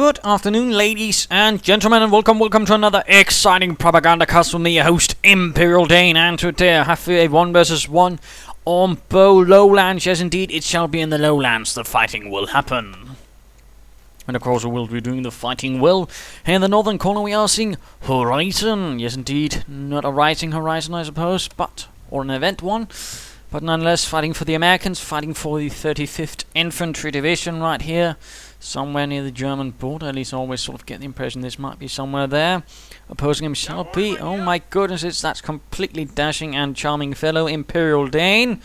Good afternoon, ladies and gentlemen, and welcome to another exciting Propagandacast with me, your host, ImperialDane, and today I have a 1 versus 1 on Beaux Lowlands. Yes, indeed, it shall be in the Lowlands. The fighting will happen. And of course, we will be doing the fighting well. Here in the northern corner, we are seeing Horizon. Yes, indeed, not a rising horizon, I suppose, or an event one. But nonetheless, fighting for the Americans, fighting for the 35th Infantry Division right here. Somewhere near the German border, at least I always sort of get the impression this might be somewhere there. Opposing him shall be, oh my goodness, that's completely dashing and charming fellow ImperialDane.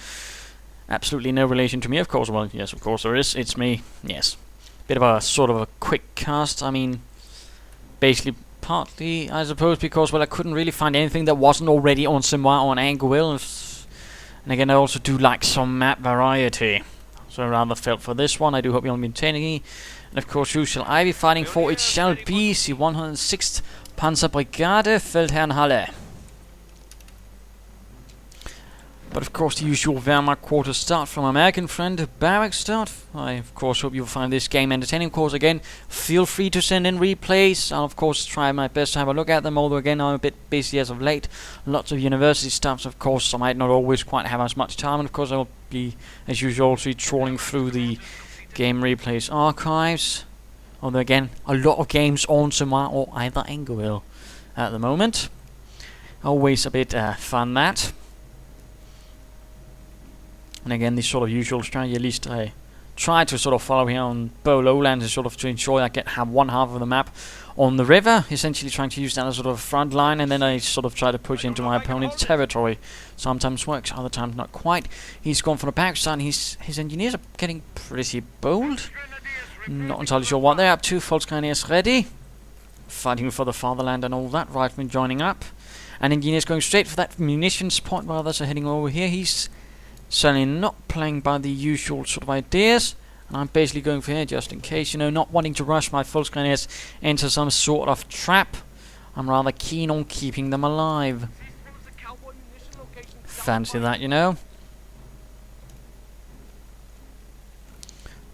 Absolutely no relation to me, of course. Well, yes, of course there is. It's me, yes. Bit of a sort of a quick cast. I mean, basically, partly, I suppose, because, well, I couldn't really find anything that wasn't already on Simois or on Anguille. And again, I also do like some map variety. So I rather felt for this one. I do hope you'll be entertaining me. And of course, who shall I be fighting for? It shall be the 106th Panzer Brigade, Feldherrn Halle. But of course, the usual Wehrmacht quarter start from American friend, barrack start. I of course hope you'll find this game entertaining. Of course, again, feel free to send in replays. I'll of course try my best to have a look at them, although again, I'm a bit busy as of late. Lots of university stuff, so of course I might not always quite have as much time. And of course, I'll be, as usual, also trawling through the game replays archives. Although again, a lot of games on Simois or either Anguille at the moment. Always a bit fun that. And again, this sort of usual strategy, at least I try to sort of follow here on Beaux Lowlands, is sort of to ensure I have one half of the map on the river, essentially trying to use that as sort of a front line, and then I sort of try to push into my opponent's territory. Sometimes works, other times not quite. He's gone for the backside, and his engineers are getting pretty bold. Not entirely sure what they're up to. Volkskarniers ready. Fighting for the fatherland and all that. Riflemen joining up. And engineers going straight for that munitions point while others are heading over here. He's certainly not playing by the usual sort of ideas, and I'm basically going for here just in case, not wanting to rush my Volkskarniers into some sort of trap. I'm rather keen on keeping them alive. Fancy that,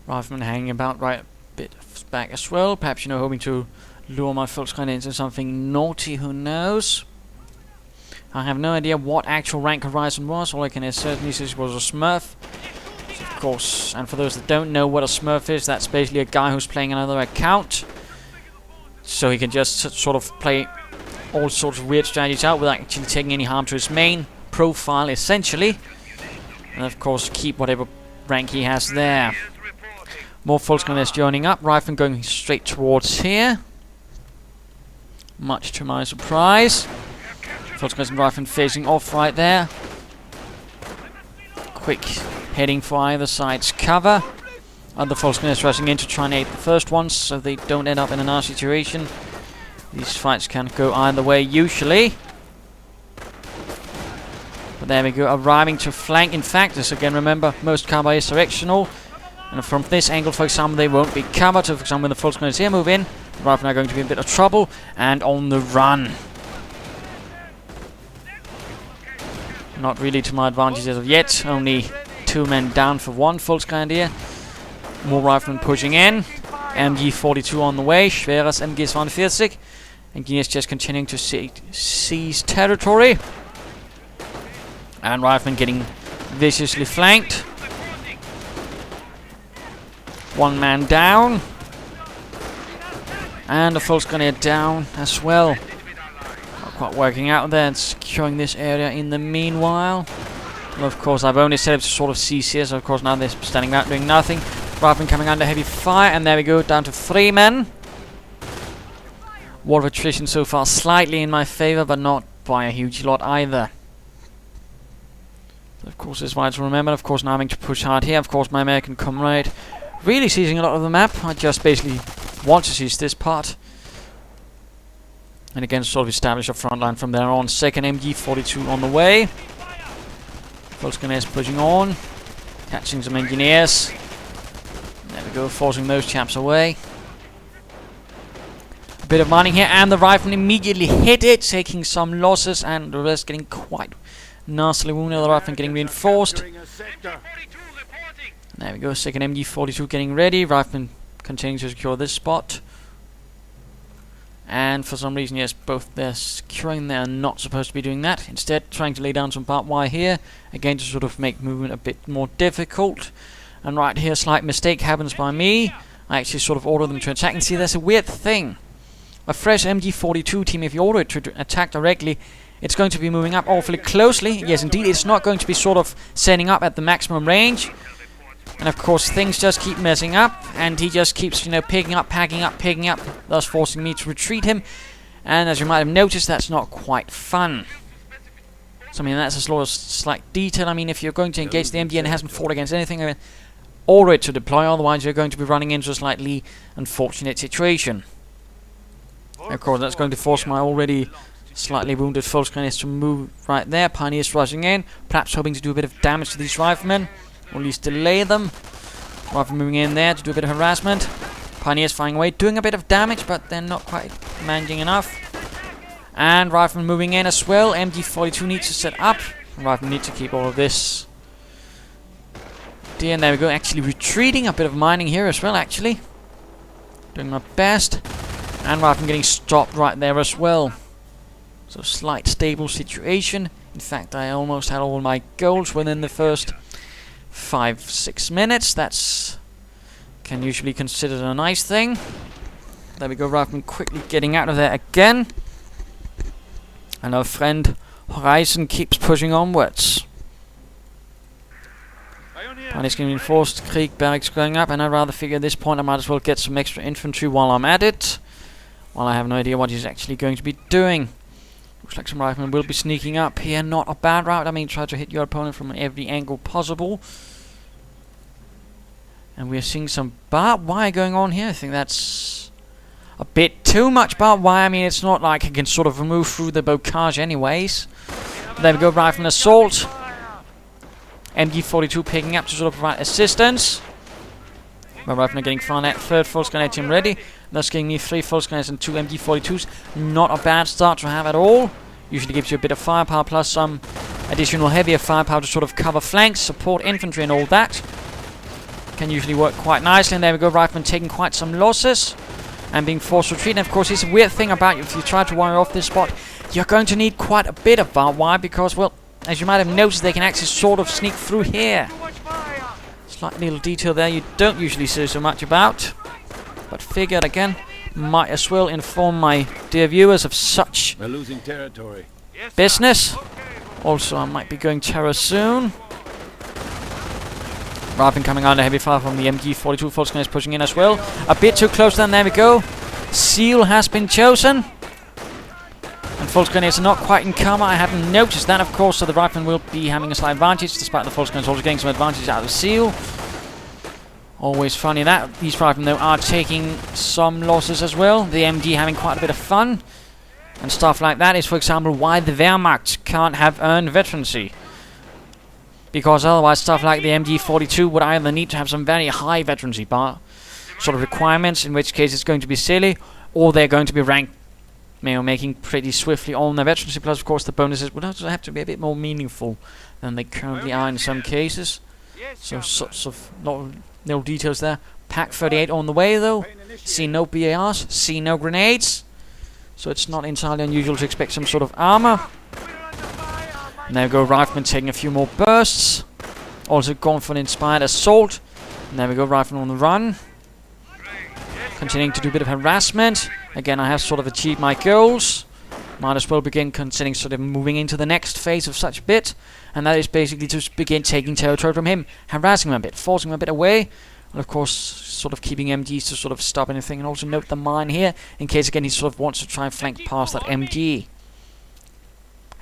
Riflemen hanging about right a bit back as well, perhaps, hoping to lure my Volkskarniers into something naughty, who knows. I have no idea what actual rank Horizon was. All I can certainly say was a Smurf. So of course, and for those that don't know what a Smurf is, that's basically a guy who's playing another account. So he can just sort of play all sorts of weird strategies out without actually taking any harm to his main profile, essentially. And of course, keep whatever rank he has there. More Volkskarniers joining up. Riflemen going straight towards here. Much to my surprise. Volkskarniers and Riflemen facing off right there. Quick heading for either side's cover. Other Volkskarniers rushing in to try and aid the first ones so they don't end up in a nasty situation. These fights can go either way usually. But there we go, arriving to flank. In fact, as again remember, most cover is directional. And from this angle, for example, they won't be covered. So for example, when the Volkskarniers here move in, the Riflemen are going to be in a bit of trouble and on the run. Not really to my advantage as of yet. Only 2 men down for 1 Volkskarnier. More riflemen pushing in. MG42 on the way. Schweres MG42. Engineers just continuing to seize territory. And riflemen getting viciously flanked. 1 man down. And a Volkskarnier down as well. Quite working out there and securing this area in the meanwhile. Well, of course, I've only set up to sort of cease here, so of course now they're standing out doing nothing. Riflemen coming under heavy fire, and there we go, down to 3 men. War of attrition so far slightly in my favor, but not by a huge lot either. But of course, it's vital to remember. Of course, now having to push hard here. Of course, my American comrade really seizing a lot of the map. I just basically want to seize this part. And again, sort of establish a front line from there on. Second MG42 on the way. Volkskarniers pushing on. Catching some engineers. There we go, forcing those chaps away. A bit of mining here, and the rifleman immediately hit it, taking some losses, and the rest getting quite nastily wounded. The rifleman getting reinforced. There we go, second MG42 getting ready. Rifleman continuing to secure this spot. And for some reason, yes, both they're securing, they're not supposed to be doing that. Instead, trying to lay down some barbed wire here, again to sort of make movement a bit more difficult. And right here, slight mistake happens by me. I actually sort of order them to attack. And see, there's a weird thing. A fresh MG42 team, if you order it to attack directly, it's going to be moving up awfully closely. Yes, indeed, it's not going to be sort of setting up at the maximum range. And of course, things just keep messing up, and he just keeps, you know, picking up, thus forcing me to retreat him. And as you might have noticed, that's not quite fun. So, I mean, that's a sort of slight detail. I mean, if you're going to engage the MD and it hasn't fought against anything, I mean, order it to deploy, otherwise you're going to be running into a slightly unfortunate situation. Of course, that's going to force my already slightly wounded Volksgrenadiers to move right there. Pioneers rushing in, perhaps hoping to do a bit of damage to these riflemen, or at least delay them. Riflemen moving in there to do a bit of harassment. Pioneers firing away, doing a bit of damage, but they're not quite managing enough. And riflemen moving in as well. MG42 needs to set up. Riflemen need to keep all of this. And there we go, actually retreating, a bit of mining here as well, actually. Doing my best. And riflemen getting stopped right there as well. So slight stable situation. In fact, I almost had all my goals within the first 5-6 minutes. That's can usually considered a nice thing. There we go, riflemen quickly getting out of there again. And our friend Horizon keeps pushing onwards. Pioneers getting reinforced, Krieg barracks going up, and I rather figure at this point I might as well get some extra infantry while I'm at it. While I have no idea what he's actually going to be doing. Looks like some riflemen will be sneaking up here. Not a bad route. I mean, try to hit your opponent from every angle possible. And we're seeing some barbed wire going on here. I think that's a bit too much barbed wire. I mean, it's not like I can sort of move through the bocage anyways. There we go, rifleman assault. MG42 picking up to sort of provide assistance. My rifleman getting fired at. Third Volksgrenadier team ready. Thus giving me 3 Volksgrenadiers and 2 MG42s. Not a bad start to have at all. Usually gives you a bit of firepower plus some additional heavier firepower to sort of cover flanks, support infantry and all that. Can usually work quite nicely. And there we go, rifleman taking quite some losses and being forced to retreat. And of course, it's a weird thing about if you try to wire off this spot, you're going to need quite a bit of barbed wire because, well, as you might have noticed, they can actually sort of sneak through here. Slight little detail there you don't usually see so much about. But figured again, might as well inform my dear viewers of such We're losing territory. business. Also, I might be going terror soon. Rifleman coming under heavy fire from the MG42. Volksgrenadiers pushing in as well. A bit too close then, there we go. Seal has been chosen. And Volksgrenadiers are not quite in cover. I haven't noticed that, of course, so the rifleman will be having a slight advantage, despite the Volksgrenadiers also getting some advantage out of the seal. Always funny that. These riflemen, though, are taking some losses as well. The MG having quite a bit of fun. And stuff like that is, for example, why the Wehrmacht can't have earned veterancy. Because otherwise, stuff like the MG42 would either need to have some very high veterancy bar sort of requirements, in which case it's going to be silly, or they're going to be ranked, you know, making pretty swiftly on their veterancy. Plus, of course, the bonuses would also have to be a bit more meaningful than they currently are in some cases. So, sorts of little details there. Pack 38 on the way, though. See no BARs, see no grenades. So it's not entirely unusual to expect some sort of armor. And there we go, rifleman taking a few more bursts. Also gone for an inspired assault. And there we go, rifleman on the run. Continuing to do a bit of harassment. Again, I have sort of achieved my goals. Might as well begin considering sort of moving into the next phase of such a bit. And that is basically to begin taking territory from him. Harassing him a bit, forcing him a bit away. And of course, sort of keeping MGs to sort of stop anything. And also note the mine here, in case again he sort of wants to try and flank past that MG.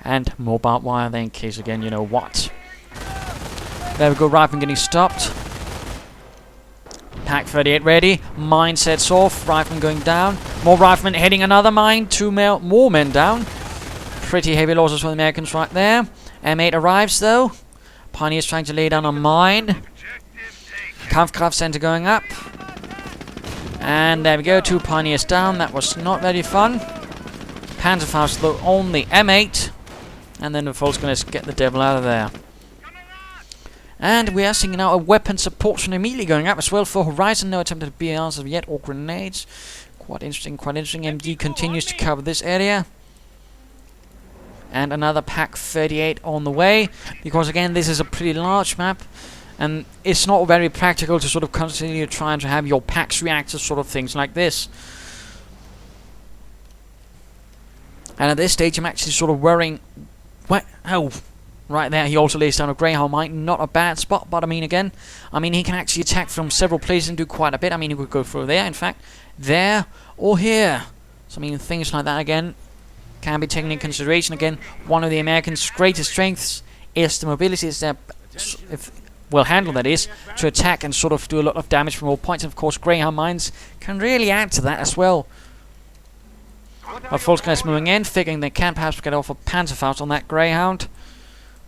And more barbed wire there in case again, you know what. There we go, rifleman getting stopped. Pack 38 ready. Mine sets off. Rifleman going down. More riflemen hitting another mine. 2 more men down. Pretty heavy losses for the Americans right there. M8 arrives though. Pioneers trying to lay down a mine. Kampfkraft center going up. And there we go. 2 Pioneers down. That was not very fun. Panzerfaust though on the M8. And then the Volksgrenadiers get the devil out of there. And we are seeing now a weapon support from immediately going up as well for Horizon. No attempt at BRs as yet or grenades. Quite interesting, quite interesting. MG continues to cover this area. And another Pack 38 on the way. Because again, this is a pretty large map. And it's not very practical to sort of continue trying to have your packs react to sort of things like this. And at this stage, I'm actually sort of worrying... Oh, right there, he also lays down a Greyhound mine. Not a bad spot, but I mean, again, he can actually attack from several places and do quite a bit. I mean, he could go through there, in fact, there, or here. So, I mean, things like that, again, can be taken into consideration. Again, one of the Americans' greatest strengths is the mobility. Is their, if well handled, that is, to attack and sort of do a lot of damage from all points. And of course, Greyhound mines can really add to that as well. But Volkswagen is moving in, figuring they can perhaps get off a Panzerfaust on that Greyhound.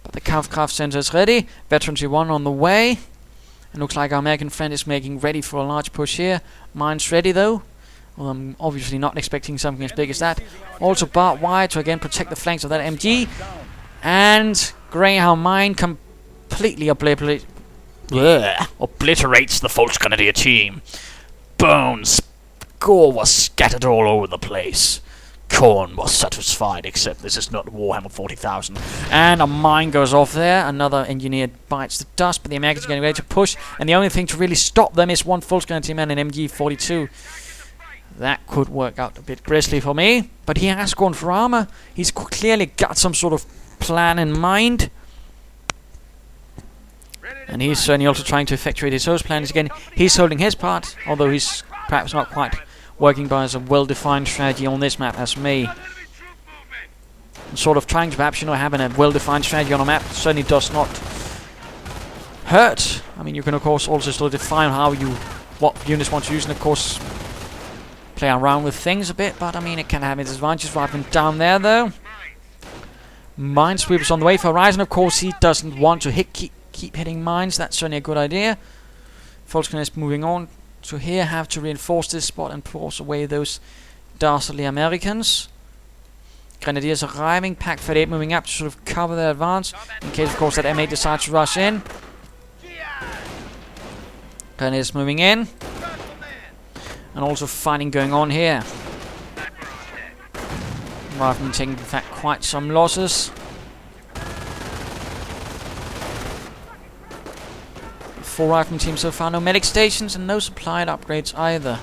But the Kampfkraft Center is ready. Veterancy 1 on the way. It looks like our American friend is making ready for a large push here. Mine's ready though. Well, I'm obviously not expecting something as big as that. Also barbed wire to again protect the flanks of that MG. And Greyhound mine completely obliterates the Volksgrenadier team. Bones, gore was scattered all over the place. Korn was satisfied, except this is not Warhammer 40,000. And a mine goes off there. Another engineer bites the dust, but the Americans are getting ready to push. And the only thing to really stop them is one Volksgrenadier man in MG42. That could work out a bit grisly for me. But he has gone for armor. He's clearly got some sort of plan in mind. And he's certainly also trying to effectuate his own plans again. He's holding his part, although he's perhaps not quite working by as a well-defined strategy on this map as me. And sort of trying to perhaps, having a well-defined strategy on a map certainly does not hurt. I mean, you can of course also still define what units you want to use, and of course play around with things a bit, but I mean, it can have its advantages. Right down there though. Minesweeper's on the way for Horizon. Of course, he doesn't want to keep hitting mines. That's certainly a good idea. Volkswagen is moving on to here, have to reinforce this spot and force away those dastardly Americans. Grenadiers arriving, Pack 38 moving up to sort of cover their advance, in case of course that M8 decides to rush in. Grenadiers moving in. And also fighting going on here. Riflemen taking in fact quite some losses. 4 rifleman teams so far, no medic stations and no supplied upgrades either.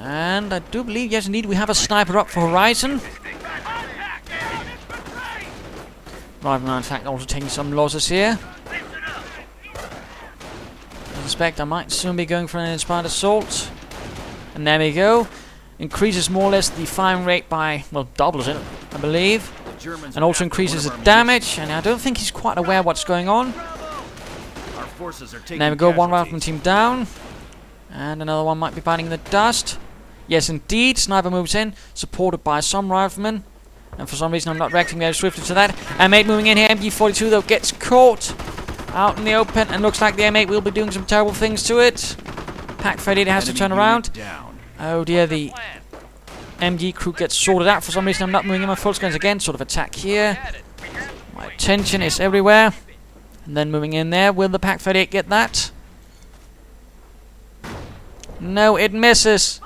And I do believe, yes indeed, we have a sniper up for Horizon. Rifleman in fact also taking some losses here. I suspect I might soon be going for an inspired assault. And there we go. Increases more or less the firing rate by, well, doubles it, I believe. And also increases the damage, and I don't think he's quite aware what's going on. There we go, one rifleman team down. And another one might be biting the dust. Yes indeed, sniper moves in, supported by some riflemen. And for some reason I'm not reacting very swiftly to that. M8 moving in here, MG42 though gets caught out in the open, and looks like the M8 will be doing some terrible things to it. Pack 38 has to turn around. Oh dear, the MG crew gets sorted out. For some reason I'm not moving in my full screens again. Sort of attack here. My attention is everywhere. And then moving in there. Will the Pack 38 get that? No, it misses.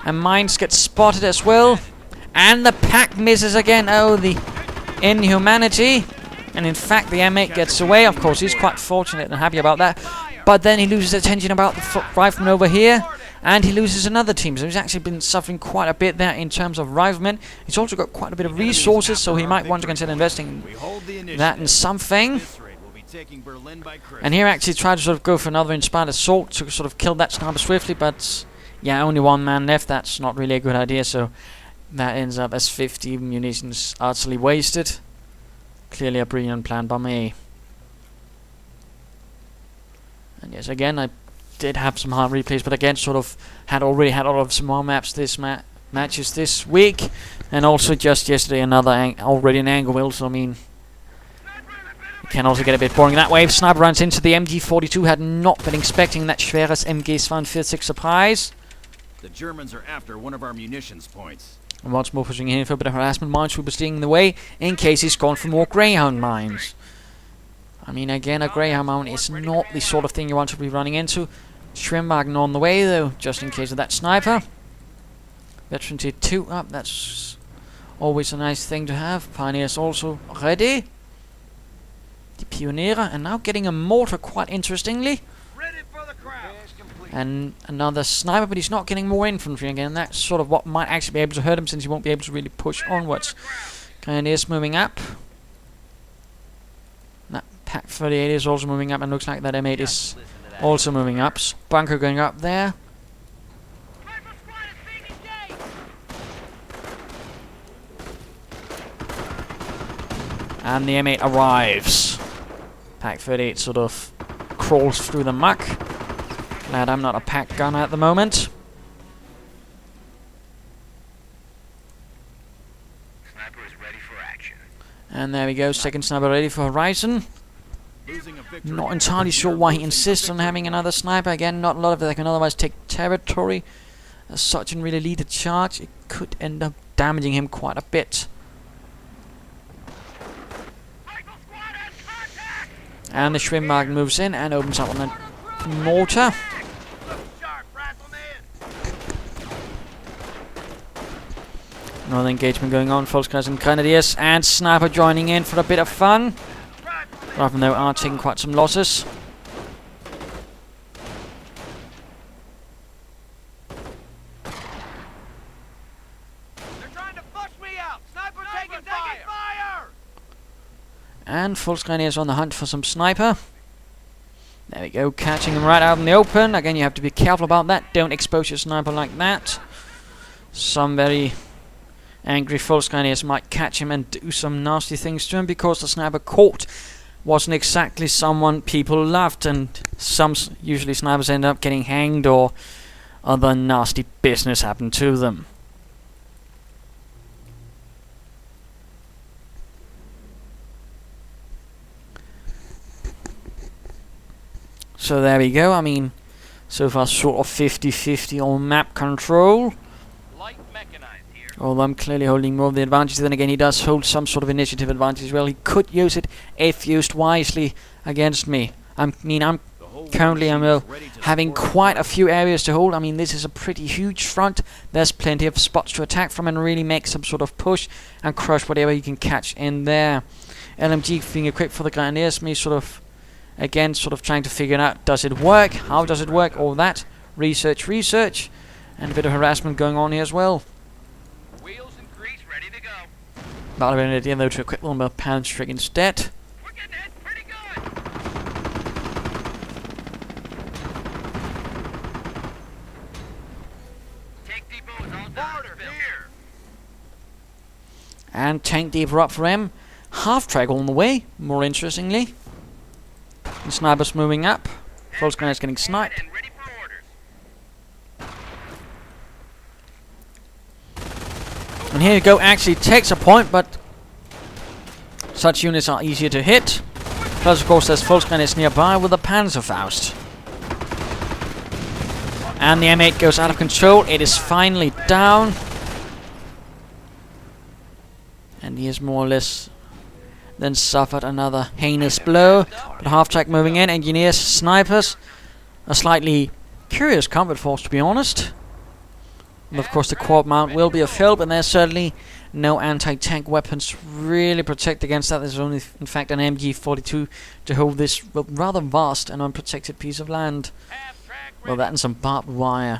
And mines get spotted as well. And the Pack misses again. Oh, the inhumanity. And in fact the M8 gets away. Of course he's quite fortunate and happy about that. But then he loses attention about the rifleman over here. And he loses another team, so he's actually been suffering quite a bit there in terms of riflemen. He's also got quite a bit of resources, so he might want to consider investing that in something. And here actually tried to sort of go for another inspired assault to sort of kill that sniper swiftly, but yeah, only one man left. That's not really a good idea, so that ends up as 50 munitions utterly wasted. Clearly a brilliant plan by me. And yes, again, I did have some hard replays, but again, sort of already had all of some more maps this matches this week, and also just yesterday another already an angle build. So I mean, it can also get a bit boring that way. Sniper runs into the MG42. Had not been expecting that schweres MG42 surprise. The Germans are after one of our munitions points. And once more pushing in for a bit of harassment. Minesweeper sticking in the way in case he's gone for more Greyhound mines. I mean, again, a Greyhound Mount is not the sort of thing you want to be running into. Schwimmwagen on the way, though, just in case of that sniper. Veteran tier 2 up, that's always a nice thing to have. Pioneers also ready. The Pioniere, and now getting a mortar, quite interestingly. And another sniper, but he's not getting more infantry again. That's sort of what might actually be able to hurt him, since he won't be able to really push onwards. Pioneers moving up. That Pack 38 is also moving up, and looks like that M8 is also moving up. Bunker going up there. And the M8 arrives. Pack 38 sort of crawls through the muck. Glad I'm not a pack gunner at the moment. Sniper is ready for action. And there we go, second sniper ready for Horizon. Not entirely sure why he insists on having another sniper. Again, not a lot of it that can otherwise take territory. As such and really lead a charge, it could end up damaging him quite a bit. And the Schwimmwagen moves in and opens up on the mortar. Another engagement going on, Volkskriegs and Grenadiers, and Sniper joining in for a bit of fun. Rather than they are taking quite some losses. They're trying to flush me out. Sniper taking fire. And Volkskriegs on the hunt for some sniper. There we go, catching him right out in the open. Again, you have to be careful about that. Don't expose your sniper like that. Some very angry Volkskriegs might catch him and do some nasty things to him, because the sniper caught wasn't exactly someone people loved, and usually snipers end up getting hanged or other nasty business happen to them. So there we go. I mean, so far sort of 50-50 on map control. Light mechanized here. Although I'm clearly holding more of the advantage. Then again, he does hold some sort of initiative advantage as well. He could use it if used wisely against me. I'm currently having quite a few areas to hold. I mean, this is a pretty huge front. There's plenty of spots to attack from and really make some sort of push and crush whatever you can catch in there. LMG being equipped for the Grenadiers, me sort of trying to figure out, does it work? How does it work? All that. Research. And a bit of harassment going on here as well. Wheels and grease ready to go. Not a bad idea though to equip them with Panzer instead. We're getting hit pretty good. Tank depot is all done. Here. And tank depot up for him. Half track on the way, more interestingly. The snipers moving up. Volkskriegs getting sniped. And ready for orders. And here you go, actually takes a point, but such units are easier to hit. Plus, of course, there's Volkskriegs nearby with a Panzerfaust. And the M8 goes out of control. It is finally down. And he is more or less then suffered another heinous blow. But half-track moving in, engineers, snipers. A slightly curious combat force, to be honest. And of course the quad mount will be of help, and there's certainly no anti-tank weapons to really protect against that. There's only, in fact, an MG42 to hold this rather vast and unprotected piece of land. Well, that and some barbed wire.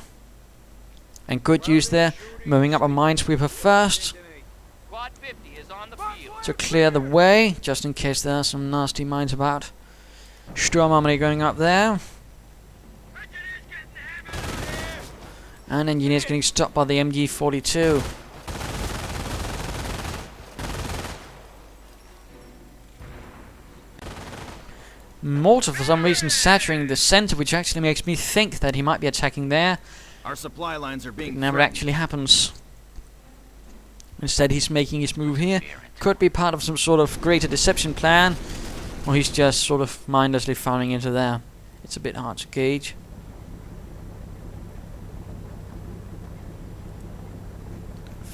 And good use there. Moving up a minesweeper first Squad 50 is on the field. to clear the way, just in case there are some nasty mines about. Sturm Armory going up there. And engineers getting stopped by the MG42. Mortar for some reason saturating the center, which actually makes me think that he might be attacking there. Our supply lines are being It never threatened. actually happens. Instead he's making his move here. Could be part of some sort of greater deception plan, or he's just sort of mindlessly firing into there. It's a bit hard to gauge.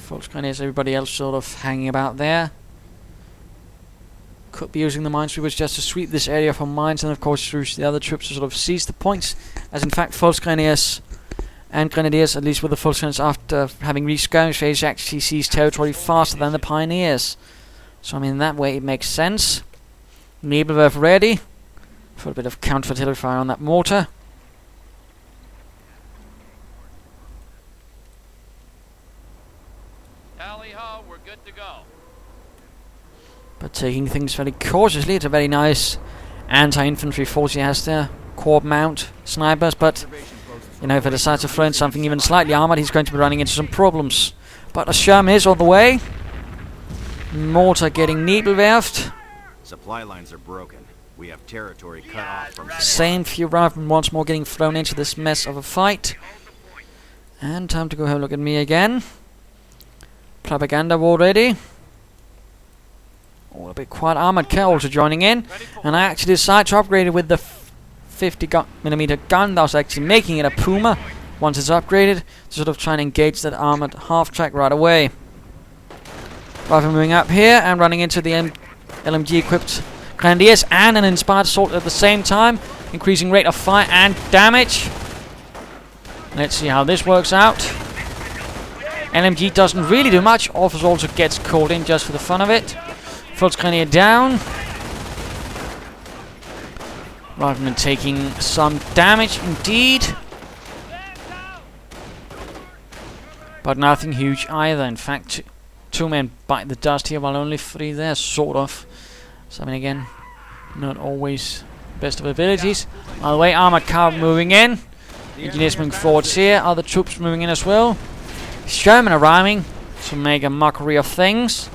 Volkskriegs, everybody else sort of hanging about there. Could be using the minesweepers just to sweep this area from mines, and of course use the other troops to sort of seize the points. As in fact, False Grenadiers and Grenadiers, at least with the False Grenadiers, after having reached skirmish phase, actually seize territory faster than the Pioneers. So I mean, that way it makes sense. Nebelwerfer ready for a bit of counter-artillery fire on that mortar. Tally-ho, we're good to go. But taking things very cautiously. It's a very nice anti-infantry force he has there. Corp mount, snipers, but you know, if he decides to throw in something even slightly armoured, he's going to be running into some problems. But a Sherman is on the way. Mortar getting Nebelwerft. Supply lines are broken. We have territory cut off from... Same few riflemen once more getting thrown into this mess of a fight. And time to go have a look at me again. Propaganda war ready. Oh, a bit quite armoured car also joining in. And I actually decided to upgrade it with the 50mm gun that was actually making it a Puma. Once it's upgraded, to sort of try and engage that armoured half-track right away. Rifle moving up here and running into the LMG equipped Grenadiers and an inspired assault at the same time, increasing rate of fire and damage. Let's see how this works out. LMG doesn't really do much. Officer also gets called in just for the fun of it. First Grenadier down. Rifleman taking some damage indeed, but nothing huge either. In fact, two men bite the dust here while only three there, sort of. So I mean, again, not always best of abilities. By the way, armored car moving in. Engineers moving forwards here. Other troops moving in as well. Sherman arriving to make a mockery of things.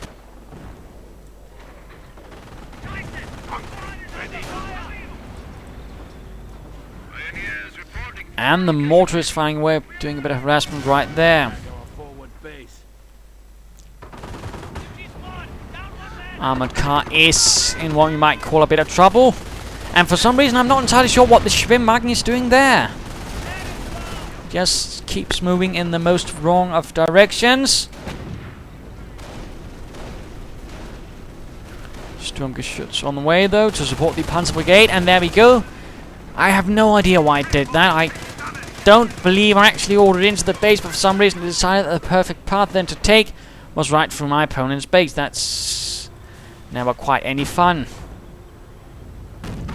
And the mortar is firing away, doing a bit of harassment right there. Armored car is in what you might call a bit of trouble. And for some reason I'm not entirely sure what the Schwimmwagen is doing there. Just keeps moving in the most wrong of directions. Sturmgeschütz on the way though to support the Panzer Brigade, and there we go. I have no idea why it did that. I don't believe I actually ordered into the base, but for some reason I decided that the perfect path then to take was right through my opponent's base. That's never quite any fun.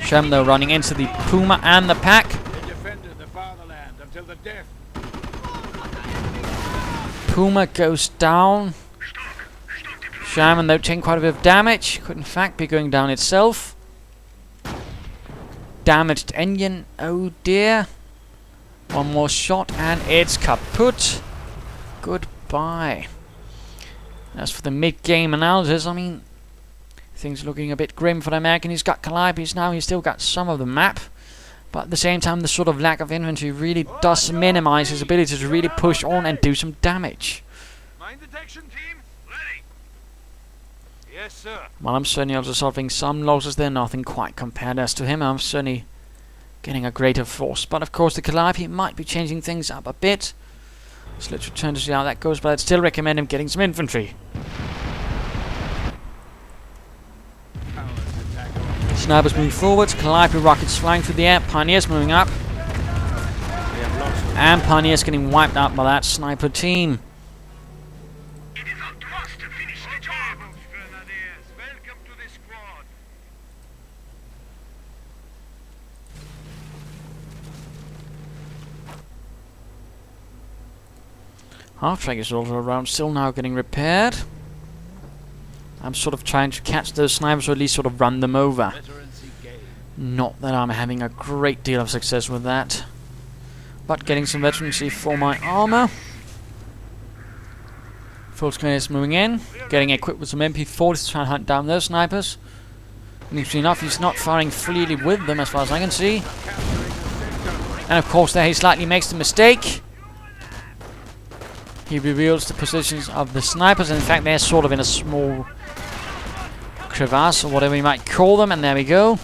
Shem though running into the Puma and the pack. They defended the fatherland until the death. Puma goes down. Sherman though taking quite a bit of damage. Could in fact be going down itself. Damaged engine, oh dear. One more shot and it's kaput. Goodbye. As for the mid-game analysis, I mean, things looking a bit grim for the American. He's got Calibres now, he's still got some of the map. But at the same time, the sort of lack of infantry really does minimize his ability to really push on and do some damage. Mine detection team, ready. Yes, sir. Well, I'm certainly also suffering some losses there, nothing quite compared as to him. I'm certainly getting a greater force. But of course, the Calliope might be changing things up a bit. So let's return to see how that goes, but I'd still recommend him getting some infantry. Snipers moving forwards, Calliope rockets flying through the air, Pioneers moving up. And Pioneers getting wiped out by that sniper team. It is up to us to finish the job. Grenadiers, welcome to the squad. Half-track is also around, still now getting repaired. I'm sort of trying to catch those snipers, or at least sort of run them over. Not that I'm having a great deal of success with that. But getting some veterancy for my armor. Full Grenadiers moving in. Getting equipped with some MP40s to try and hunt down those snipers. Interesting enough, he's not firing freely with them as far as I can see. And of course there he slightly makes the mistake. He reveals the positions of the snipers, and in fact they're sort of in a small crevasse or whatever you might call them, and there we go.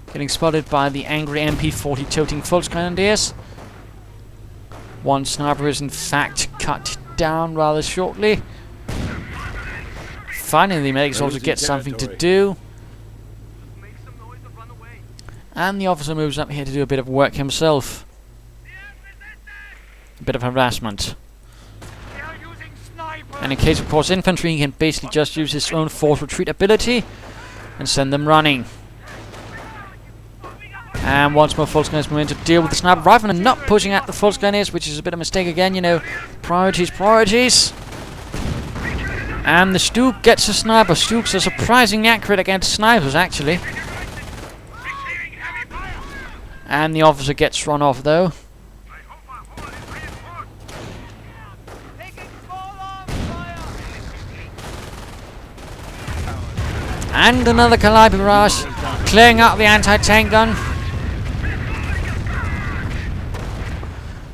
Getting spotted by the angry MP40 toting Volksgrenadiers. One sniper is in fact cut down rather shortly. Finally the medics also get something to do. And the officer moves up here to do a bit of work himself. A bit of harassment. They are using snipers. And in case of course infantry, he can basically just use his own force retreat ability and send them running. And once more full scanners move in to deal with the sniper riflemen and not pushing out the full scanners, which is a bit of a mistake again, you know. Priorities. And the Stook gets a sniper. Stooks are surprisingly accurate against snipers, actually. And the officer gets run off, though. And another Calliope barrage, clearing out the anti-tank gun.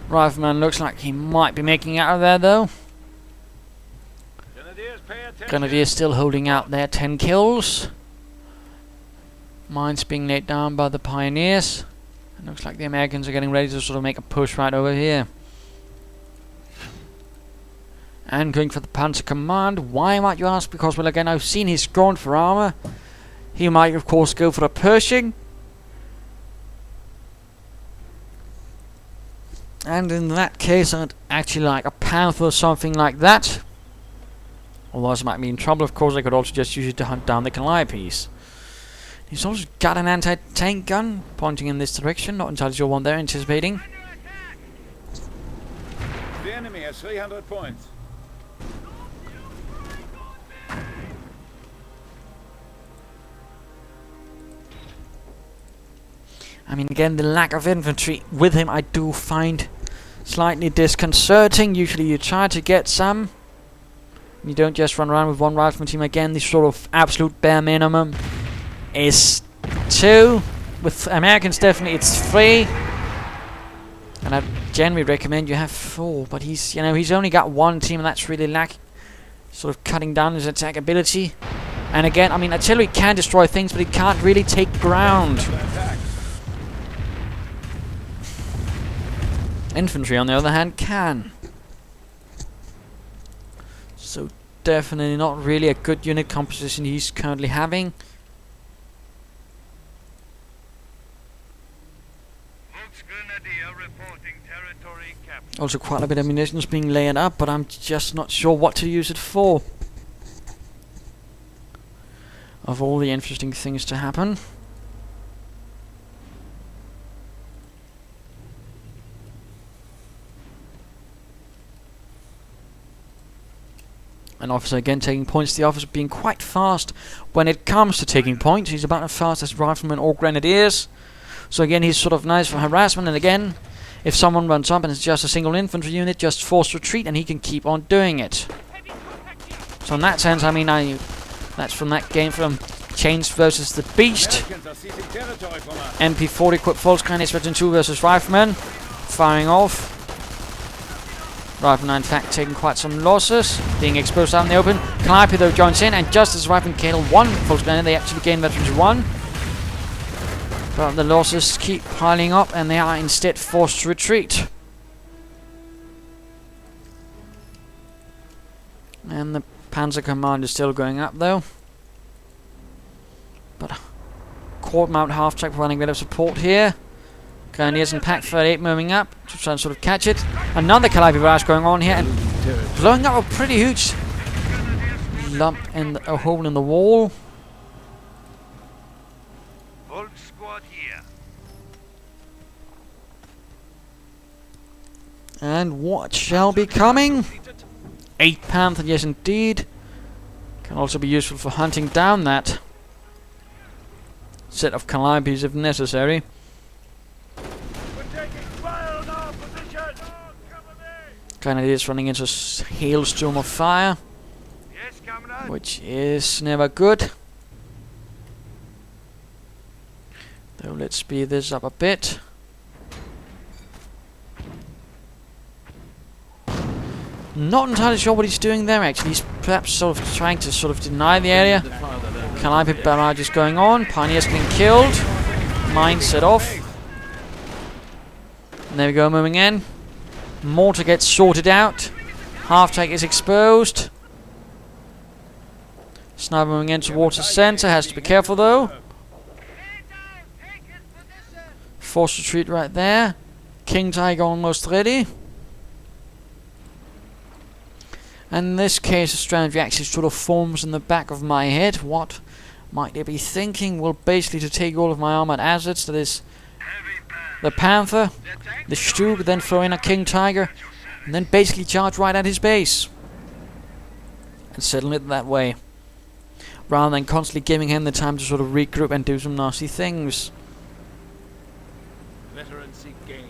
Rifleman looks like he might be making it out of there, though. Grenadiers still holding out their 10 kills. Mines being laid down by the Pioneers. It looks like the Americans are getting ready to sort of make a push right over here. And going for the Panzer Command. Why, might you ask? Because, well, again, I've seen he's gone for armor. He might, of course, go for a Pershing. And in that case, I'd actually like a Panther or something like that. Otherwise, I might be in trouble. Of course, I could also just use it to hunt down the Calliopes. He's also got an anti-tank gun pointing in this direction. Not entirely sure what they're anticipating. The enemy has 300 points. I mean, again, the lack of infantry with him I do find slightly disconcerting. Usually you try to get some. You don't just run around with one rifleman team. Again, the sort of absolute bare minimum is 2. With Americans, definitely it's 3. And I generally recommend you have 4. But he's, you know, he's only got 1 team, and that's really lacking. Sort of cutting down his attack ability. And again, I mean, artillery can destroy things, but it can't really take ground. Infantry, on the other hand, can. So definitely not really a good unit composition he's currently having. Also quite a bit of munitions being laid up, but I'm just not sure what to use it for. Of all the interesting things to happen. An officer again taking points. The officer being quite fast when it comes to taking points. He's about as fast as riflemen or grenadiers. So again, he's sort of nice for harassment. And again, if someone runs up and it's just a single infantry unit, just force retreat, and he can keep on doing it. So in that sense, I mean, that's from that game from Chains versus the Beast. MP40 equipped false cannons, Veteran 2 versus Rifleman. Firing off. Rifleman, in fact, taking quite some losses, being exposed out in the open. Calliope, though, joins in, and just as Rifleman kill 1 false cannon, they actually gain Veterans 1. But the losses keep piling up, and they are instead forced to retreat. And the Panzer Command is still going up, though. But Court Mount half-track providing a bit of support here. Grenadiers and Pack 38 moving up to try and sort of catch it. Another Calliope barrage going on here, and blowing up a pretty huge lump in a hole in the wall. Bulk squad here. And what shall be coming? 8 Panther, yes indeed. Can also be useful for hunting down that set of Calliopes if necessary. Grenadiers running into a hailstorm of fire, Yes, comrade. which is never good. Though let's speed this up a bit. Not entirely sure what he's doing there actually. He's perhaps sort of trying to sort of deny the area. Calliope barrage is going on. Pioneers getting killed. Mines set off. And there we go, moving in. Mortar gets sorted out. Half-track is exposed. Sniper moving in towards the center. Has to be careful though. Force retreat right there. King Tiger almost ready. And in this case, a strategy actually sort of forms in the back of my head. What might they be thinking? Well, basically to take all of my armored assets, that is the Panther, the Stug, then throw in a King Tiger, and then basically charge right at his base. And settle it that way. Rather than constantly giving him the time to sort of regroup and do some nasty things. Veteran seek gain.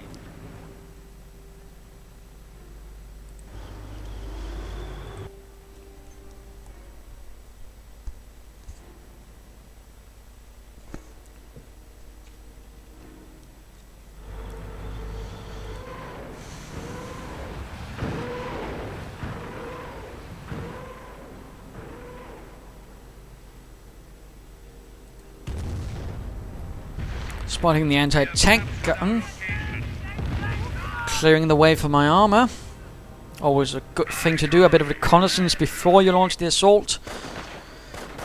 Spotting the anti-tank gun. Clearing the way for my armor. Always a good thing to do, a bit of reconnaissance before you launch the assault.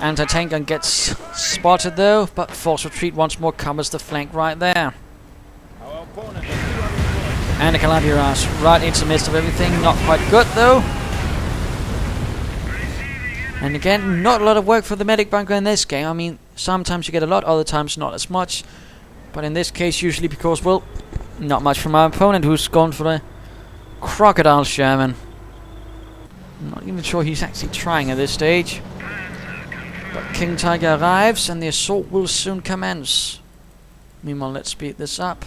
Anti-tank gun gets spotted though, but force retreat once more covers the flank right there. Our opponent has 200 points. And a Calabiras right into the midst of everything, not quite good though. And again, not a lot of work for the medic bunker in this game. I mean, sometimes you get a lot, other times not as much. But in this case, usually because, well, not much from my opponent, who's gone for a Crocodile Sherman. I'm not even sure he's actually trying at this stage. But King Tiger arrives, and the assault will soon commence. Meanwhile, let's speed this up.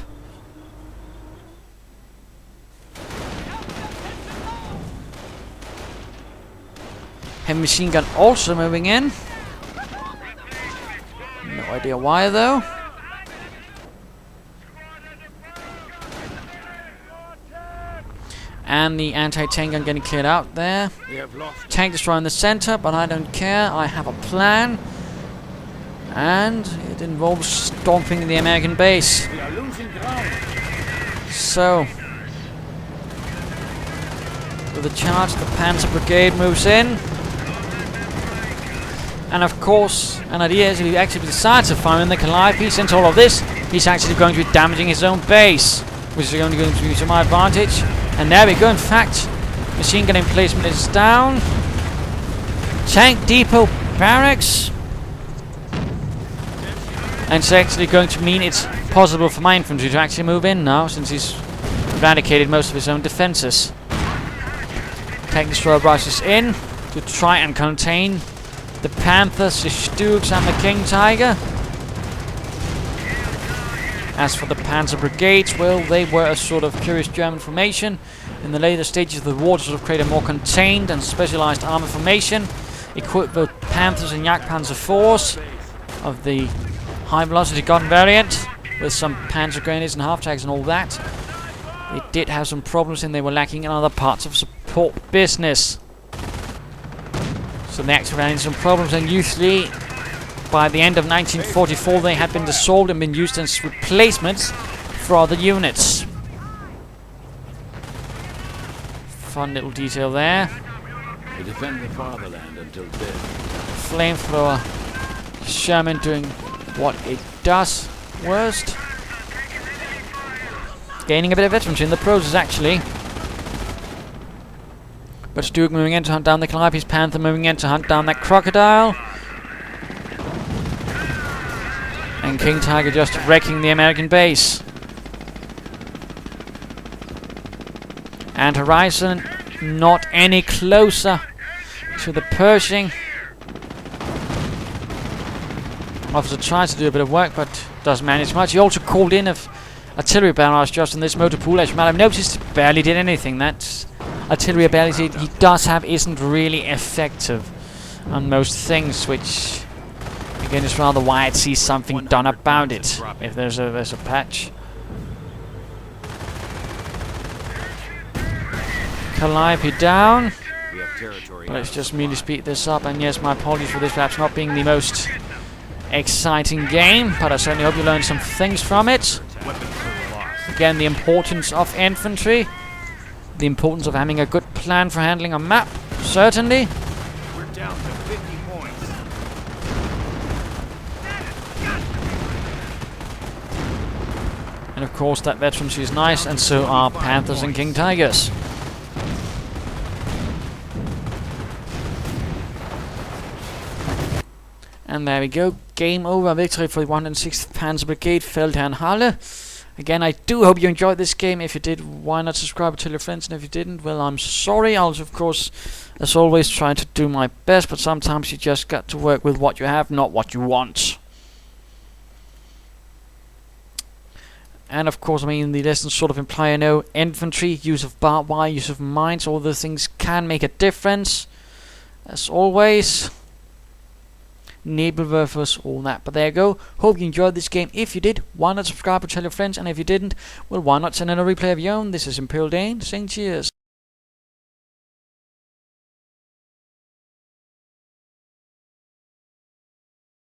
Heavy machine gun also moving in. No idea why, though. And the anti-tank gun getting cleared out there. We have lost. Tank destroyer in the center, but I don't care. I have a plan. And it involves stomping the American base. We are losing ground. So, with the charge, the Panzer Brigade moves in. And of course, an idea is if he actually decides to fire in the Calliope, since all of this, he's actually going to be damaging his own base, which is only going to be to my advantage. And there we go, in fact, machine gun emplacement is down. Tank depot barracks. And it's actually going to mean it's possible for my infantry to actually move in now, since he's eradicated most of his own defenses. Tank destroyer rushes in to try and contain the Panthers, the Stugs and the King Tiger. As for the Panzer Brigades, well, they were a sort of curious German formation. In the later stages of the war to sort of create a more contained and specialized armor formation, equipped with Panthers and Jagdpanzer IV of the high velocity gun variant, with some Panzer grenades and half-tags and all that. They did have some problems and they were lacking in other parts of support business. So they actually ran into some problems, and usually by the end of 1944 they had been dissolved and been used as replacements for other units. Fun little detail there. We defend the fatherland until death. Flamethrower Sherman doing what it does worst. Gaining a bit of veterancy in the process, actually. But Stug moving in to hunt down the Calliope's Panther, moving in to hunt down that Crocodile. And King Tiger just wrecking the American base. And Horizon not any closer to the Pershing. Officer tries to do a bit of work, but doesn't manage much. He also called in of artillery barrage just in this motor pool. As you might have noticed, barely did anything. That artillery ability he does have isn't really effective on most things, which again is rather why I'd see something done about it if there's a patch. Calliope down. We have territory. But let's just merely speed this up. And yes, my apologies for this perhaps not being the most exciting game, but I certainly hope you learned some things from it. Again, the importance of infantry, the importance of having a good plan for handling a map, certainly. We're down to 50 points. And of course that veterancy is nice, and so are Panthers and King Tigers. And there we go, game over, victory for the 106th Panzer Brigade, Feldherrn. Again, I do hope you enjoyed this game. If you did, why not subscribe and tell your friends, and if you didn't, well, I'm sorry. I'll, of course, as always, try to do my best, but sometimes you just got to work with what you have, not what you want. And of course, I mean, the lessons sort of imply, I know, infantry, use of barbed wire, use of mines, all those things can make a difference. As always, Nebelwerfers, all that. But there you go. Hope you enjoyed this game. If you did, why not subscribe and tell your friends? And if you didn't, well, why not send in a replay of your own? This is ImperialDane saying cheers.